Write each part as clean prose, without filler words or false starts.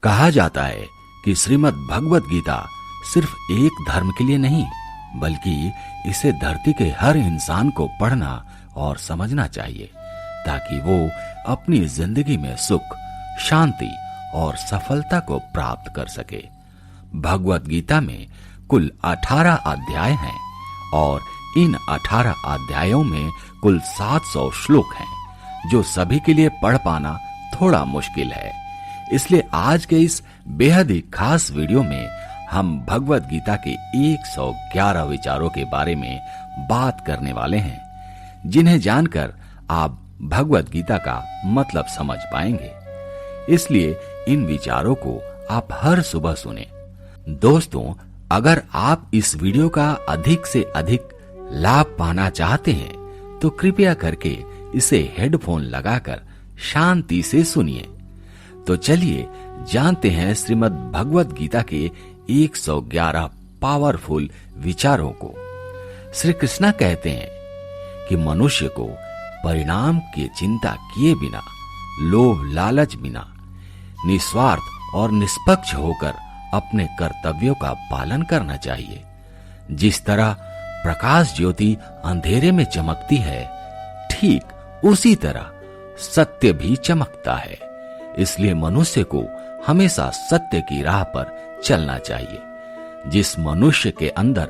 कहा जाता है कि श्रीमद् भगवत गीता सिर्फ एक धर्म के लिए नहीं, बल्कि इसे धरती के हर इंसान को पढ़ना और समझना चाहिए, ताकि वो अपनी जिंदगी में सुख, शांति और सफलता को प्राप्त कर सके। भगवत गीता में कुल 18 अध्याय हैं और इन 18 अध्यायों में कुल 700 श्लोक हैं, जो सभी के लिए पढ़ पाना थोड़ा मुश्किल है। इसलिए आज के इस बेहद ही खास वीडियो में हम भगवत गीता के 111 विचारों के बारे में बात करने वाले हैं, जिन्हें जानकर आप भगवत गीता का मतलब समझ पाएंगे। इसलिए इन विचारों को आप हर सुबह सुने। दोस्तों, अगर आप इस वीडियो का अधिक से अधिक लाभ पाना चाहते हैं तो कृपया करके इसे हेडफोन लगाकर शांति से सुनिए। तो चलिए जानते हैं श्रीमद् भगवत गीता के 111 पावरफुल विचारों को। श्री कृष्णा कहते हैं कि मनुष्य को परिणाम की चिंता किए बिना, लोभ लालच बिना, निस्वार्थ और निष्पक्ष होकर अपने कर्तव्यों का पालन करना चाहिए। जिस तरह प्रकाश ज्योति अंधेरे में चमकती है, ठीक उसी तरह सत्य भी चमकता है। इसलिए मनुष्य को हमेशा सत्य की राह पर चलना चाहिए। जिस मनुष्य के अंदर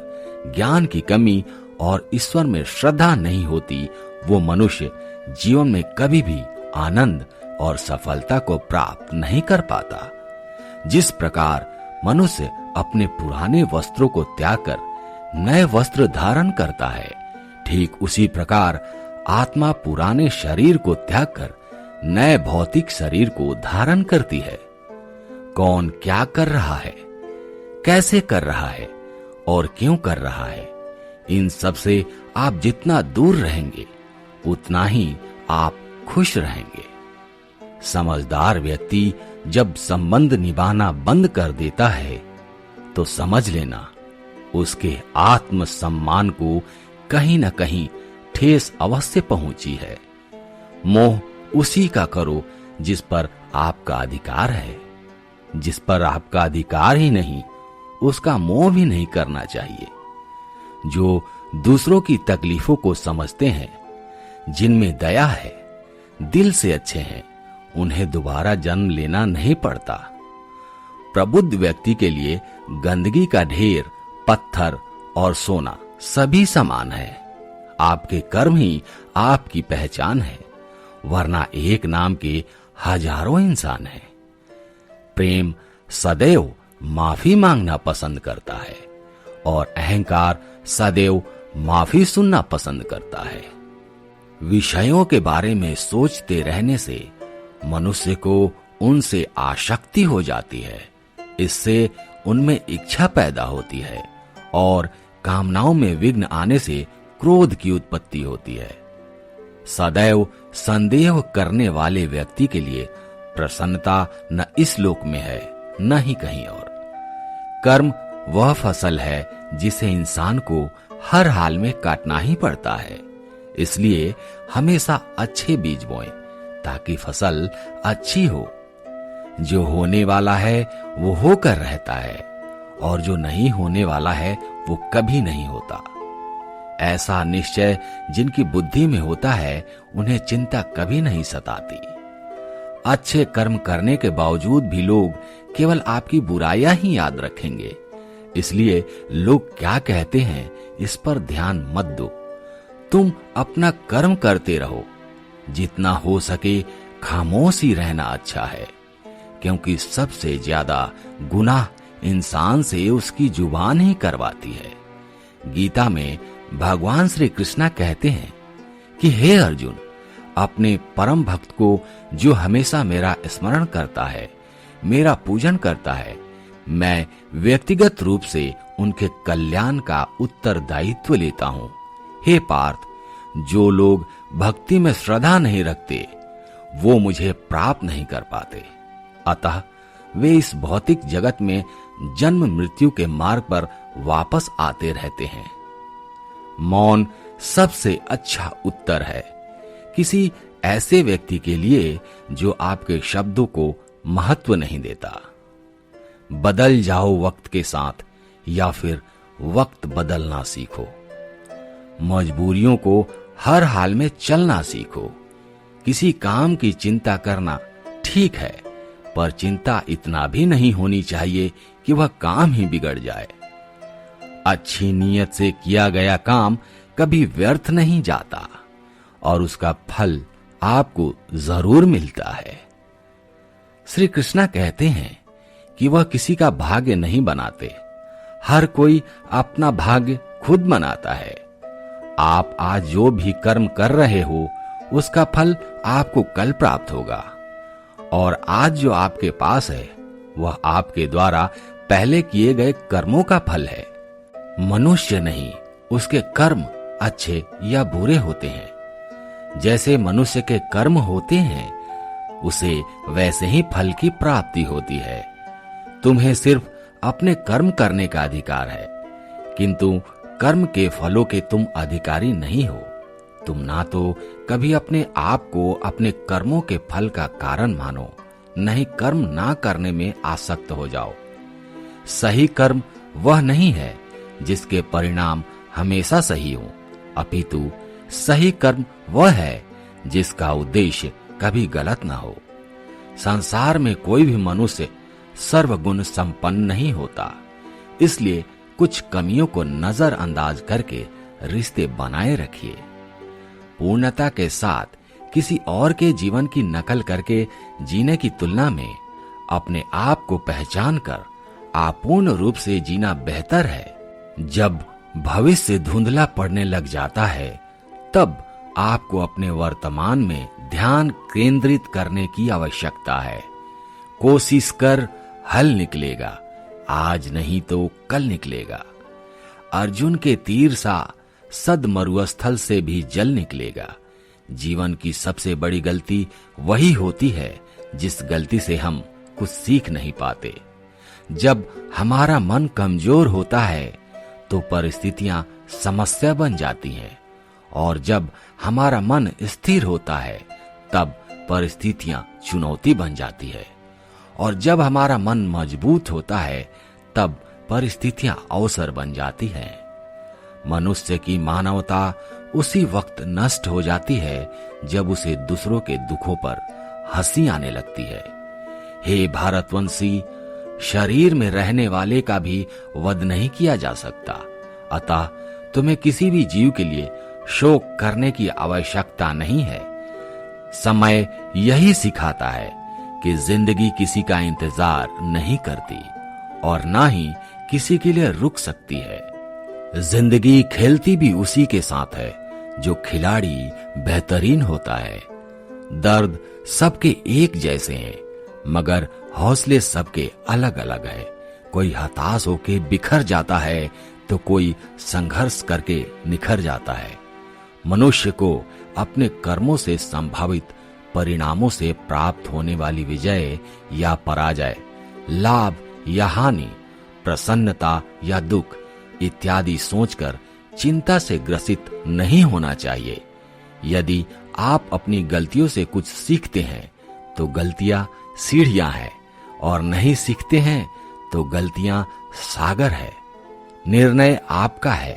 ज्ञान की कमी और ईश्वर में श्रद्धा नहीं होती, वो मनुष्य जीवन में कभी भी आनंद और सफलता को प्राप्त नहीं कर पाता। जिस प्रकार मनुष्य अपने पुराने वस्त्रों को त्याग कर नए वस्त्र धारण करता है, ठीक उसी प्रकार आत्मा पुराने शरीर को त्याग कर नए भौतिक शरीर को धारण करती है। कौन क्या कर रहा है, कैसे कर रहा है और क्यों कर रहा है, इन सब से आप जितना दूर रहेंगे उतना ही आप खुश रहेंगे। समझदार व्यक्ति जब संबंध निभाना बंद कर देता है तो समझ लेना उसके आत्म सम्मान को कहीं न कहीं ठेस अवश्य पहुंची है। मोह उसी का करो जिस पर आपका अधिकार है। जिस पर आपका अधिकार ही नहीं, उसका मोह भी नहीं करना चाहिए। जो दूसरों की तकलीफों को समझते हैं, जिनमें दया है, दिल से अच्छे हैं, उन्हें दोबारा जन्म लेना नहीं पड़ता। प्रबुद्ध व्यक्ति के लिए गंदगी का ढेर, पत्थर और सोना सभी समान है। आपके कर्म ही आपकी पहचान है, वरना एक नाम के हजारों इंसान हैं। प्रेम सदैव माफी मांगना पसंद करता है और अहंकार सदैव माफी सुनना पसंद करता है। विषयों के बारे में सोचते रहने से मनुष्य को उनसे आसक्ति हो जाती है। इससे उनमें इच्छा पैदा होती है और कामनाओं में विघ्न आने से क्रोध की उत्पत्ति होती है। सदैव संदेह करने वाले व्यक्ति के लिए प्रसन्नता न इस लोक में है, न ही कहीं और। कर्म वह फसल है जिसे इंसान को हर हाल में काटना ही पड़ता है। इसलिए हमेशा अच्छे बीज बोएं ताकि फसल अच्छी हो। जो होने वाला है वो होकर रहता है और जो नहीं होने वाला है वो कभी नहीं होता। ऐसा निश्चय जिनकी बुद्धि में होता है, उन्हें चिंता कभी नहीं सताती। अच्छे कर्म करने के बावजूद भी लोग केवल आपकी बुराइयां ही याद रखेंगे। इसलिए लोग क्या कहते हैं इस पर ध्यान मत दो। तुम अपना कर्म करते रहो। जितना हो सके खामोश ही रहना अच्छा है, क्योंकि सबसे ज्यादा गुनाह इंसान से उसकी जुबान ही करवाती है। गीता में भगवान श्री कृष्णा कहते हैं कि हे अर्जुन, अपने परम भक्त को जो हमेशा मेरा स्मरण करता है, मेरा पूजन करता है, मैं व्यक्तिगत रूप से उनके कल्याण का उत्तरदायित्व लेता हूं। हे पार्थ, जो लोग भक्ति में श्रद्धा नहीं रखते वो मुझे प्राप्त नहीं कर पाते। अतः वे इस भौतिक जगत में जन्म मृत्यु के मार्ग पर वापस आते रहते हैं। मौन सबसे अच्छा उत्तर है किसी ऐसे व्यक्ति के लिए जो आपके शब्दों को महत्व नहीं देता। बदल जाओ वक्त के साथ या फिर वक्त बदलना सीखो। मजबूरियों को हर हाल में चलना सीखो। किसी काम की चिंता करना ठीक है, पर चिंता इतना भी नहीं होनी चाहिए कि वह काम ही बिगड़ जाए। अच्छी नीयत से किया गया काम कभी व्यर्थ नहीं जाता और उसका फल आपको जरूर मिलता है। श्री कृष्णा कहते हैं कि वह किसी का भाग्य नहीं बनाते, हर कोई अपना भाग्य खुद बनाता है। आप आज जो भी कर्म कर रहे हो उसका फल आपको कल प्राप्त होगा, और आज जो आपके पास है वह आपके द्वारा पहले किए गए कर्मों का फल है। मनुष्य नहीं, उसके कर्म अच्छे या बुरे होते हैं। जैसे मनुष्य के कर्म होते हैं उसे वैसे ही फल की प्राप्ति होती है। तुम्हें सिर्फ अपने कर्म करने का अधिकार है, किंतु कर्म के फलों के तुम अधिकारी नहीं हो। तुम ना तो कभी अपने आप को अपने कर्मों के फल का कारण मानो, नहीं कर्म ना करने में आसक्त हो जाओ। सही कर्म वह नहीं है जिसके परिणाम हमेशा सही हो, अपितु सही कर्म वह है जिसका उद्देश्य कभी गलत ना हो। संसार में कोई भी मनुष्य सर्वगुण संपन्न नहीं होता, इसलिए कुछ कमियों को नजरअंदाज करके रिश्ते बनाए रखिए। पूर्णता के साथ किसी और के जीवन की नकल करके जीने की तुलना में अपने आप को पहचान कर अपूर्ण रूप से जीना बेहतर है। जब भविष्य धुंधला पड़ने लग जाता है तब आपको अपने वर्तमान में ध्यान केंद्रित करने की आवश्यकता है। कोशिश कर, हल निकलेगा, आज नहीं तो कल निकलेगा। अर्जुन के तीर सा सद मरुस्थल से भी जल निकलेगा। जीवन की सबसे बड़ी गलती वही होती है जिस गलती से हम कुछ सीख नहीं पाते। जब हमारा मन कमजोर होता है तो परिस्थितियां समस्या बन जाती हैं, और जब हमारा मन स्थिर होता है तब परिस्थितियां चुनौती बन जाती है, और जब हमारा मन मजबूत होता है तब परिस्थितियां अवसर बन जाती हैं। मनुष्य की मानवता उसी वक्त नष्ट हो जाती है जब उसे दूसरों के दुखों पर हंसी आने लगती है। हे भारतवंशी, शरीर में रहने वाले का भी वध नहीं किया जा सकता, अतः तुम्हें किसी भी जीव के लिए शोक करने की आवश्यकता नहीं है। समय यही सिखाता है कि जिंदगी किसी का इंतजार नहीं करती और ना ही किसी के लिए रुक सकती है। जिंदगी खेलती भी उसी के साथ है जो खिलाड़ी बेहतरीन होता है। दर्द सबके एक जैसे हैं, मगर हौसले सबके अलग अलग है। कोई हताश होके बिखर जाता है तो कोई संघर्ष करके निखर जाता है। मनुष्य को अपने कर्मों से संभावित परिणामों से प्राप्त होने वाली विजय या पराजय, लाभ या हानि, प्रसन्नता या दुख इत्यादि सोचकर चिंता से ग्रसित नहीं होना चाहिए। यदि आप अपनी गलतियों से कुछ सीखते हैं तो गलतियां सीढ़ियां हैं, और नहीं सीखते हैं तो गलतियां सागर है। निर्णय आपका है,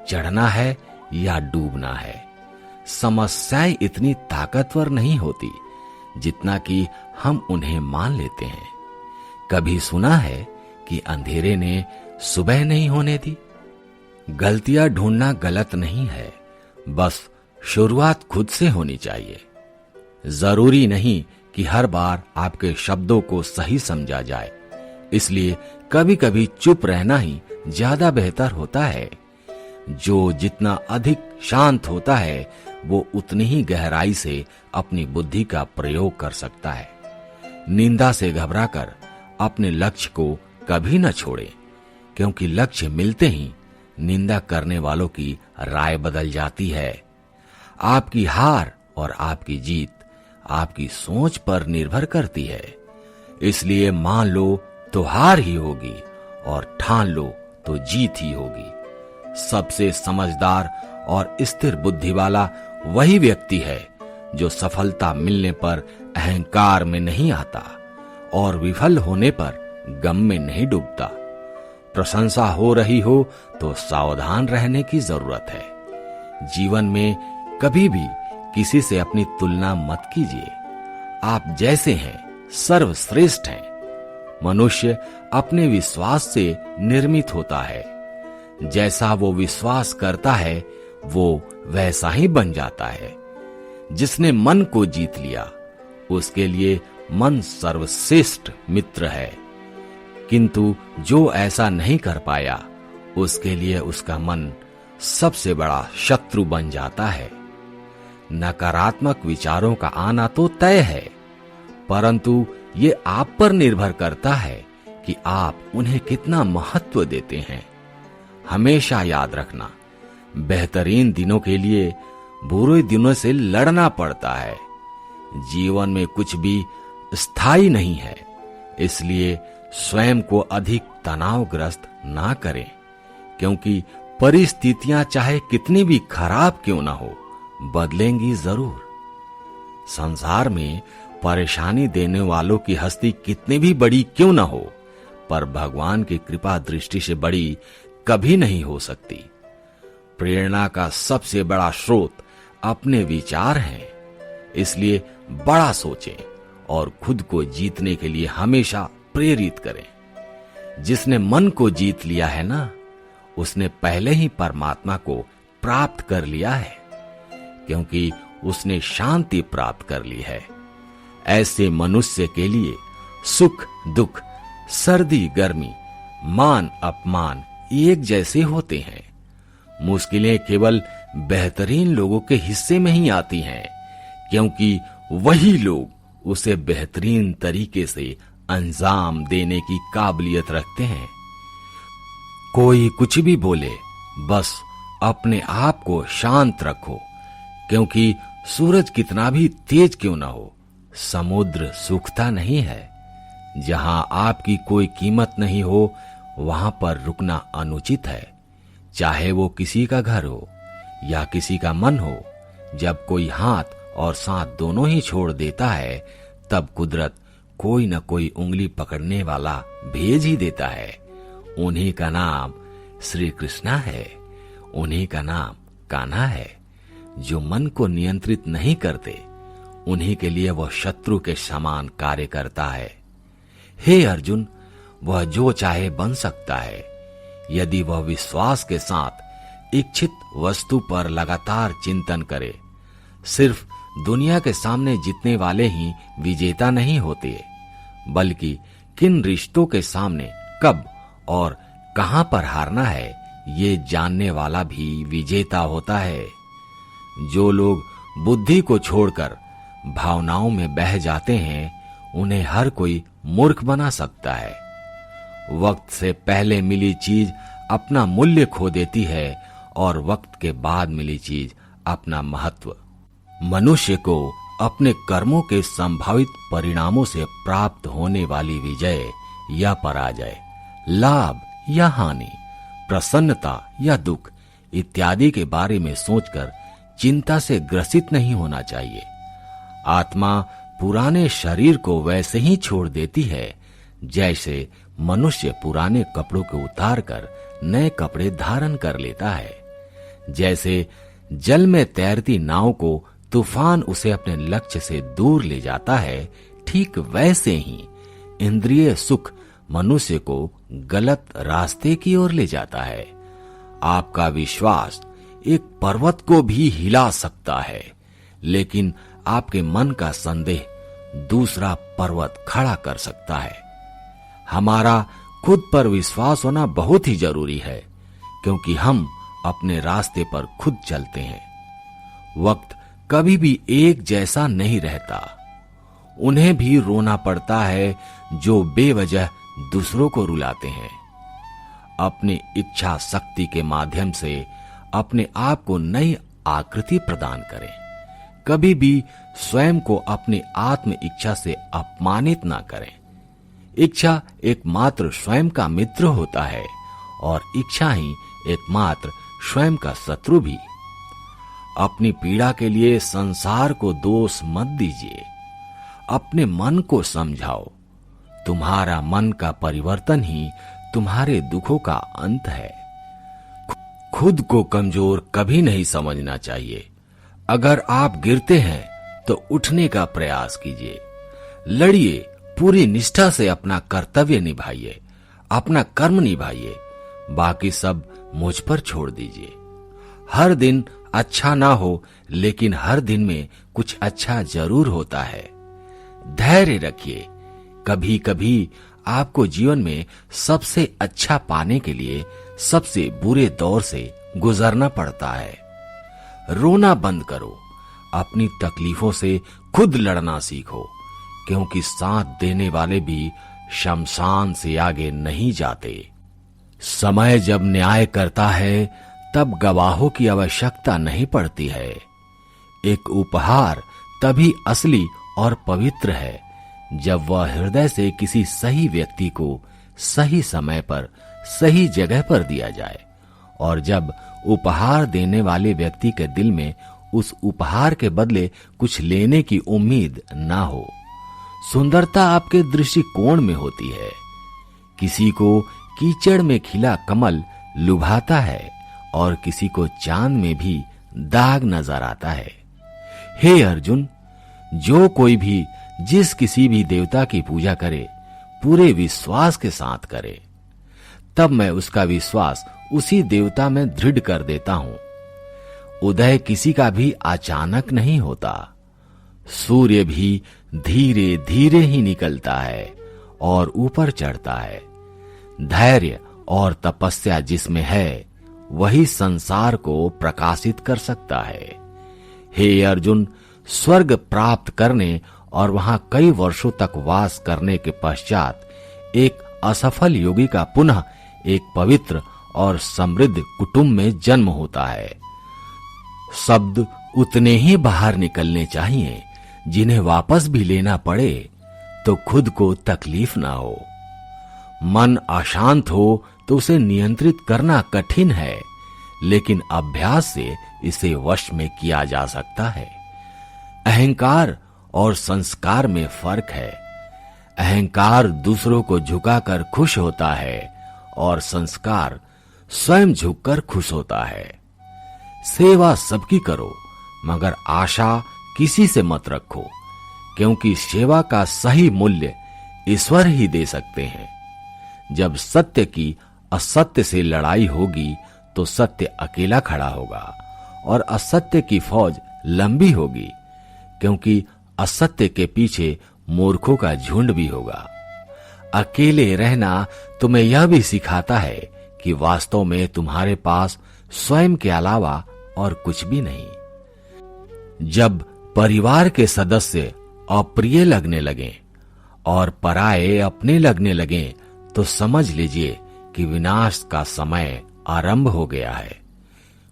चढ़ना है या डूबना है। समस्याएं इतनी ताकतवर नहीं होती जितना कि हम उन्हें मान लेते हैं। कभी सुना है कि अंधेरे ने सुबह नहीं होने दी? गलतियां ढूंढना गलत नहीं है, बस शुरुआत खुद से होनी चाहिए। जरूरी नहीं कि हर बार आपके शब्दों को सही समझा जाए, इसलिए कभी कभी चुप रहना ही ज्यादा बेहतर होता है। जो जितना अधिक शांत होता है वो उतनी ही गहराई से अपनी बुद्धि का प्रयोग कर सकता है। निंदा से घबराकर अपने लक्ष्य को कभी न छोड़ें, क्योंकि लक्ष्य मिलते ही निंदा करने वालों की राय बदल जाती है। आपकी हार और आपकी जीत आपकी सोच पर निर्भर करती है। इसलिए मान लो तो हार ही होगी और ठान लो तो जीत ही होगी। सबसे समझदार और स्थिर बुद्धि वाला वही व्यक्ति है जो सफलता मिलने पर अहंकार में नहीं आता और विफल होने पर गम में नहीं डूबता। प्रशंसा हो रही हो तो सावधान रहने की जरूरत है। जीवन में कभी भी किसी से अपनी तुलना मत कीजिए। आप जैसे हैं सर्वश्रेष्ठ हैं। मनुष्य अपने विश्वास से निर्मित होता है। जैसा वो विश्वास करता है वो वैसा ही बन जाता है। जिसने मन को जीत लिया उसके लिए मन सर्वश्रेष्ठ मित्र है, किंतु जो ऐसा नहीं कर पाया उसके लिए उसका मन सबसे बड़ा शत्रु बन जाता है। नकारात्मक विचारों का आना तो तय है, परंतु ये आप पर निर्भर करता है कि आप उन्हें कितना महत्व देते हैं। हमेशा याद रखना, बेहतरीन दिनों के लिए बुरे दिनों से लड़ना पड़ता है। जीवन में कुछ भी स्थायी नहीं है, इसलिए स्वयं को अधिक तनावग्रस्त ना करें, क्योंकि परिस्थितियां चाहे कितनी भी खराब क्यों ना हो, बदलेंगी जरूर। संसार में परेशानी देने वालों की हस्ती कितनी भी बड़ी क्यों ना हो, पर भगवान की कृपा दृष्टि से बड़ी कभी नहीं हो सकती। प्रेरणा का सबसे बड़ा स्रोत अपने विचार हैं, इसलिए बड़ा सोचें और खुद को जीतने के लिए हमेशा प्रेरित करें। जिसने मन को जीत लिया है ना, उसने पहले ही परमात्मा को प्राप्त कर लिया है, क्योंकि उसने शांति प्राप्त कर ली है। ऐसे मनुष्य के लिए सुख दुख, सर्दी गर्मी, मान अपमान एक जैसे होते हैं। मुश्किलें केवल बेहतरीन लोगों के हिस्से में ही आती हैं, क्योंकि वही लोग उसे बेहतरीन तरीके से अंजाम देने की काबिलियत रखते हैं। कोई कुछ भी बोले, बस अपने आप को शांत रखो, क्योंकि सूरज कितना भी तेज क्यों ना हो, समुद्र सूखता नहीं है। जहां आपकी कोई कीमत नहीं हो वहां पर रुकना अनुचित है, चाहे वो किसी का घर हो या किसी का मन हो। जब कोई हाथ और सांस दोनों ही छोड़ देता है, तब कुदरत कोई न कोई उंगली पकड़ने वाला भेज ही देता है। उन्हीं का नाम श्री कृष्णा है, उन्हीं का नाम कान्हा है। जो मन को नियंत्रित नहीं करते, उन्हीं के लिए वह शत्रु के समान कार्य करता है। हे अर्जुन, वह जो चाहे बन सकता है, यदि वह विश्वास के साथ इच्छित वस्तु पर लगातार चिंतन करे। सिर्फ दुनिया के सामने जीतने वाले ही विजेता नहीं होते, बल्कि किन रिश्तों के सामने कब और कहां पर हारना है, ये जानने वाला भी विजेता होता है। जो लोग बुद्धि को छोड़कर भावनाओं में बह जाते हैं, उन्हें हर कोई मूर्ख बना सकता है। वक्त से पहले मिली चीज अपना मूल्य खो देती है और वक्त के बाद मिली चीज अपना महत्व। मनुष्य को अपने कर्मों के संभावित परिणामों से प्राप्त होने वाली विजय या पराजय, लाभ या हानि, प्रसन्नता या दुख इत्यादि के बारे में सोचकर चिंता से ग्रसित नहीं होना चाहिए। आत्मा पुराने शरीर को वैसे ही छोड़ देती है जैसे मनुष्य पुराने कपड़ों को उतार कर नए कपड़े धारण कर लेता है। जैसे जल में तैरती नाव को तूफान उसे अपने लक्ष्य से दूर ले जाता है, ठीक वैसे ही इंद्रिय सुख मनुष्य को गलत रास्ते की ओर ले जाता है। आपका विश्वास एक पर्वत को भी हिला सकता है, लेकिन आपके मन का संदेह दूसरा पर्वत खड़ा कर सकता है। हमारा खुद पर विश्वास होना बहुत ही जरूरी है, क्योंकि हम अपने रास्ते पर खुद चलते हैं। वक्त कभी भी एक जैसा नहीं रहता। उन्हें भी रोना पड़ता है जो बेवजह दूसरों को रुलाते हैं। अपनी इच्छा शक्ति के माध्यम से अपने आप को नई आकृति प्रदान करें। कभी भी स्वयं को अपनी आत्म इच्छा से अपमानित ना करें। इच्छा एकमात्र स्वयं का मित्र होता है और इच्छा ही एकमात्र स्वयं का शत्रु भी। अपनी पीड़ा के लिए संसार को दोष मत दीजिए। अपने मन को समझाओ, तुम्हारा मन का परिवर्तन ही तुम्हारे दुखों का अंत है। खुद को कमजोर कभी नहीं समझना चाहिए। अगर आप गिरते हैं तो उठने का प्रयास कीजिए। लड़िए, पूरी निष्ठा से अपना कर्तव्य निभाइए, अपना कर्म निभाइए, बाकी सब मुझ पर छोड़ दीजिए। हर दिन अच्छा ना हो, लेकिन हर दिन में कुछ अच्छा जरूर होता है। धैर्य रखिए। कभी कभी आपको जीवन में सबसे अच्छा पाने के लिए सबसे बुरे दौर से गुजरना पड़ता है। रोना बंद करो। अपनी तकलीफों से खुद लड़ना सीखो, क्योंकि साथ देने वाले भी शमशान से आगे नहीं जाते। समय जब न्याय करता है तब गवाहों की आवश्यकता नहीं पड़ती है। एक उपहार तभी असली और पवित्र है जब वह हृदय से किसी सही व्यक्ति को सही समय पर सही जगह पर दिया जाए, और जब उपहार देने वाले व्यक्ति के दिल में उस उपहार के बदले कुछ लेने की उम्मीद ना हो। सुंदरता आपके दृष्टिकोण में होती है। किसी को कीचड़ में खिला कमल लुभाता है और किसी को चांद में भी दाग नजर आता है। हे अर्जुन, जो कोई भी जिस किसी भी देवता की पूजा करे पूरे विश्वास के साथ करे, तब मैं उसका विश्वास उसी देवता में दृढ़ कर देता हूं। उदय किसी का भी अचानक नहीं होता। सूर्य भी धीरे धीरे ही निकलता है और ऊपर चढ़ता है। धैर्य और तपस्या जिसमें है वही संसार को प्रकाशित कर सकता है। हे अर्जुन, स्वर्ग प्राप्त करने और वहां कई वर्षों तक वास करने के पश्चात एक असफल योगी का पुनः एक पवित्र और समृद्ध कुटुंब में जन्म होता है। शब्द उतने ही बाहर निकलने चाहिए जिन्हें वापस भी लेना पड़े तो खुद को तकलीफ ना हो। मन अशांत हो तो उसे नियंत्रित करना कठिन है, लेकिन अभ्यास से इसे वश में किया जा सकता है। अहंकार और संस्कार में फर्क है। अहंकार दूसरों को झुकाकर खुश होता है और संस्कार स्वयं झुककर खुश होता है। सेवा सबकी करो, मगर आशा किसी से मत रखो, क्योंकि सेवा का सही मूल्य ईश्वर ही दे सकते हैं। जब सत्य की असत्य से लड़ाई होगी तो सत्य अकेला खड़ा होगा और असत्य की फौज लंबी होगी, क्योंकि असत्य के पीछे मूर्खों का झुंड भी होगा। अकेले रहना तुम्हें यह भी सिखाता है कि वास्तव में तुम्हारे पास स्वयं के अलावा और कुछ भी नहीं। जब परिवार के सदस्य अप्रिय लगने लगें और पराये अपने लगने लगें तो समझ लीजिए कि विनाश का समय आरंभ हो गया है।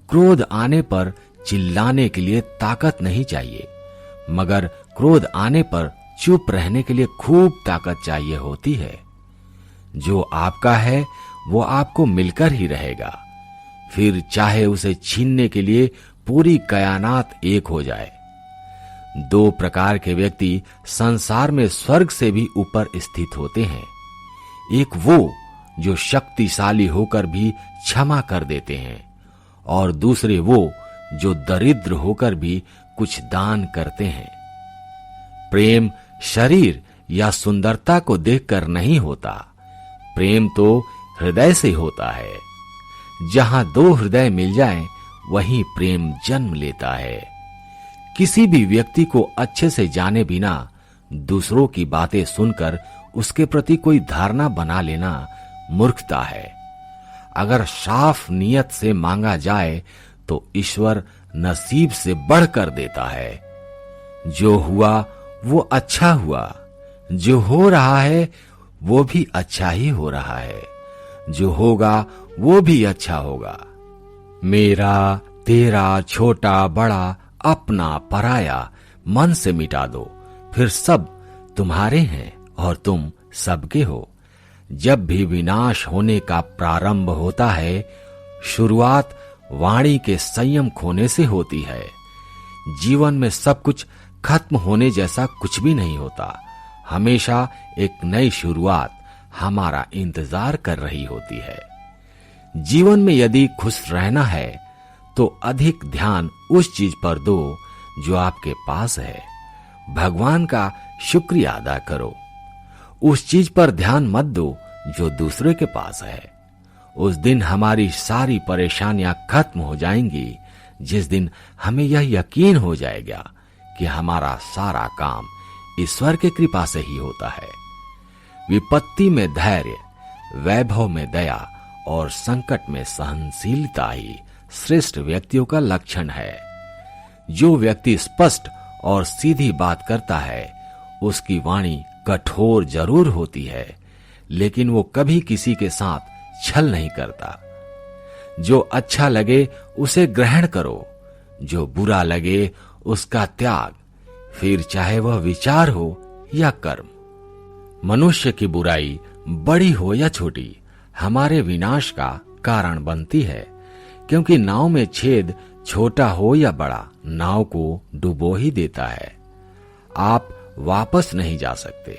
क्रोध आने पर चिल्लाने के लिए ताकत नहीं चाहिए, मगर क्रोध आने पर चुप रहने के लिए खूब ताकत चाहिए होती है। जो आपका है वो आपको मिलकर ही रहेगा, फिर चाहे उसे छीनने के लिए पूरी कायनात एक हो जाए। दो प्रकार के व्यक्ति संसार में स्वर्ग से भी ऊपर स्थित होते हैं। एक वो जो शक्तिशाली होकर भी क्षमा कर देते हैं, और दूसरे वो जो दरिद्र होकर भी कुछ दान करते हैं। प्रेम शरीर या सुंदरता को देखकर नहीं होता, प्रेम तो हृदय से होता है। जहां दो हृदय मिल जाएं, वहीं प्रेम जन्म लेता है। किसी भी व्यक्ति को अच्छे से जाने बिना दूसरों की बातें सुनकर उसके प्रति कोई धारणा बना लेना मूर्खता है। अगर साफ नियत से मांगा जाए तो ईश्वर नसीब से बढ़कर देता है। जो हुआ वो अच्छा हुआ, जो हो रहा है वो भी अच्छा ही हो रहा है, जो होगा वो भी अच्छा होगा। मेरा तेरा छोटा बड़ा अपना पराया मन से मिटा दो, फिर सब तुम्हारे हैं और तुम सबके हो। जब भी विनाश होने का प्रारंभ होता है, शुरुआत वाणी के संयम खोने से होती है। जीवन में सब कुछ खत्म होने जैसा कुछ भी नहीं होता, हमेशा एक नई शुरुआत हमारा इंतजार कर रही होती है। जीवन में यदि खुश रहना है तो अधिक ध्यान उस चीज पर दो जो आपके पास है। भगवान का शुक्रिया अदा करो। उस चीज पर ध्यान मत दो जो दूसरे के पास है। उस दिन हमारी सारी परेशानियां खत्म हो जाएंगी जिस दिन हमें यह यकीन हो जाएगा कि हमारा सारा काम ईश्वर की कृपा से ही होता है। विपत्ति में धैर्य, वैभव में दया और संकट में सहनशीलता ही श्रेष्ठ व्यक्तियों का लक्षण है। जो व्यक्ति स्पष्ट और सीधी बात करता है उसकी वाणी कठोर जरूर होती है, लेकिन वो कभी किसी के साथ छल नहीं करता। जो अच्छा लगे उसे ग्रहण करो, जो बुरा लगे उसका त्याग, फिर चाहे वह विचार हो या कर्म। मनुष्य की बुराई बड़ी हो या छोटी हमारे विनाश का कारण बनती है, क्योंकि नाव में छेद छोटा हो या बड़ा नाव को डुबो ही देता है। आप वापस नहीं जा सकते,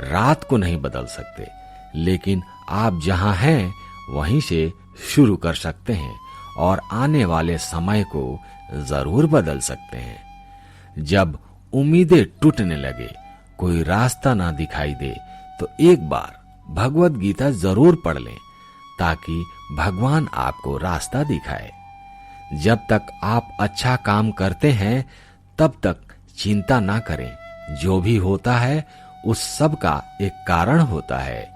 रात को नहीं बदल सकते, लेकिन आप जहां हैं वहीं से शुरू कर सकते हैं और आने वाले समय को जरूर बदल सकते हैं। जब उम्मीदें टूटने लगे, कोई रास्ता ना दिखाई दे, तो एक बार भगवत गीता जरूर पढ़ लें ताकि भगवान आपको रास्ता दिखाए। जब तक आप अच्छा काम करते हैं तब तक चिंता ना करें। जो भी होता है उस सब का एक कारण होता है,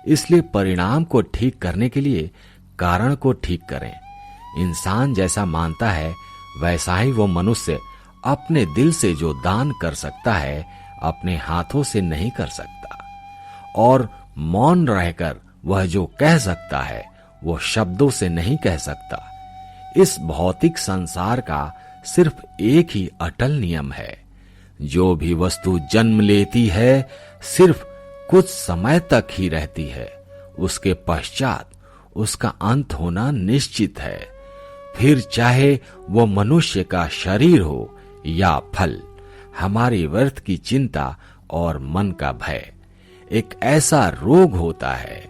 इसलिए परिणाम को ठीक करने के लिए कारण को ठीक करें। इंसान जैसा मानता है वैसा ही वो मनुष्य अपने दिल से जो दान कर सकता है अपने हाथों से नहीं कर सकता, और मौन रहकर वह जो कह सकता है वो शब्दों से नहीं कह सकता। इस भौतिक संसार का सिर्फ एक ही अटल नियम है, जो भी वस्तु जन्म लेती है सिर्फ कुछ समय तक ही रहती है, उसके पश्चात उसका अंत होना निश्चित है। फिर चाहे वो मनुष्य का शरीर हो या फल, हमारी व्यर्थ की चिंता और मन का भय एक ऐसा रोग होता है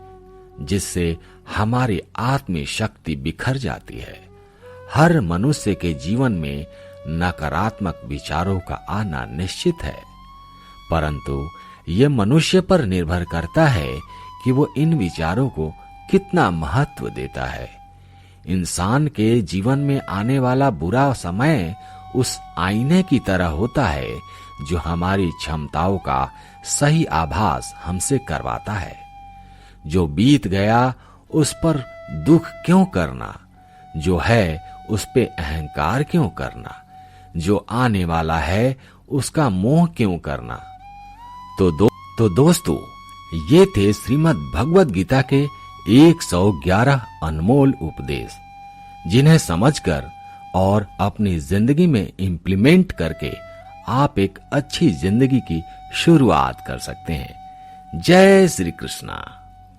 जिससे हमारी आत्मिक शक्ति बिखर जाती है। हर मनुष्य के जीवन में नकारात्मक विचारों का आना निश्चित है, परंतु ये मनुष्य पर निर्भर करता है कि वो इन विचारों को कितना महत्व देता है। इंसान के जीवन में आने वाला बुरा समय उस आईने की तरह होता है जो हमारी क्षमताओं का सही आभास हमसे करवाता है। जो बीत गया उस पर दुख क्यों करना, जो है उस पे अहंकार क्यों करना, जो आने वाला है उसका मोह क्यों करना। तो दोस्तों, ये थे श्रीमद् भगवद गीता के 111 अनमोल उपदेश, जिन्हें समझकर और अपनी जिंदगी में इम्प्लीमेंट करके आप एक अच्छी जिंदगी की शुरुआत कर सकते हैं। जय श्री कृष्णा।